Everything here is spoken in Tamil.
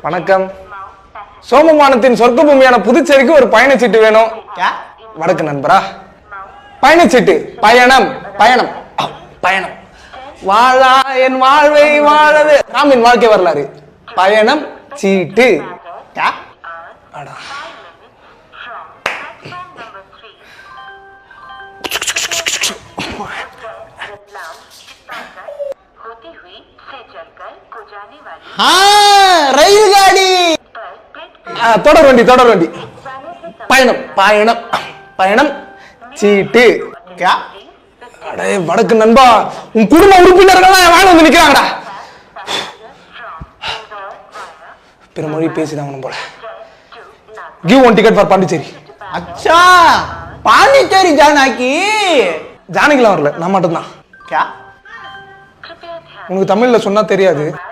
வணக்கம். சோமமானத்தின் சொர்க்க பூமியான புதுச்சேரிக்கு ஒரு பயணச்சீட்டு வேணும். வடக்கு நண்பரா? பயணச்சீட்டு. பயணம் பயணம் பயணம். வாழா என் வாழ்வை வாழவே ராமின் வாழ்க்கை வரலாறு. பயணம் சீட்டு. ரயில் காடி. தொடர் வண்டி தொடர் வண்டி. பயணம் பயணம் பயணம் சீட்டு. அடே வடக்கு நண்பா, உன் குடும்ப உறுப்பினர்கள் வாங்க வந்து நிக்கிறாங்கடா. பிற மொழி பேசிதான் போல. Give one ticket for Pondicherry. அச்சா, பாண்டிச்சேரி ஜானாக்கி. ஜானகிலாம் வரல, நான் மட்டும்தான். உனக்கு தமிழ்ல சொன்னா தெரியாது.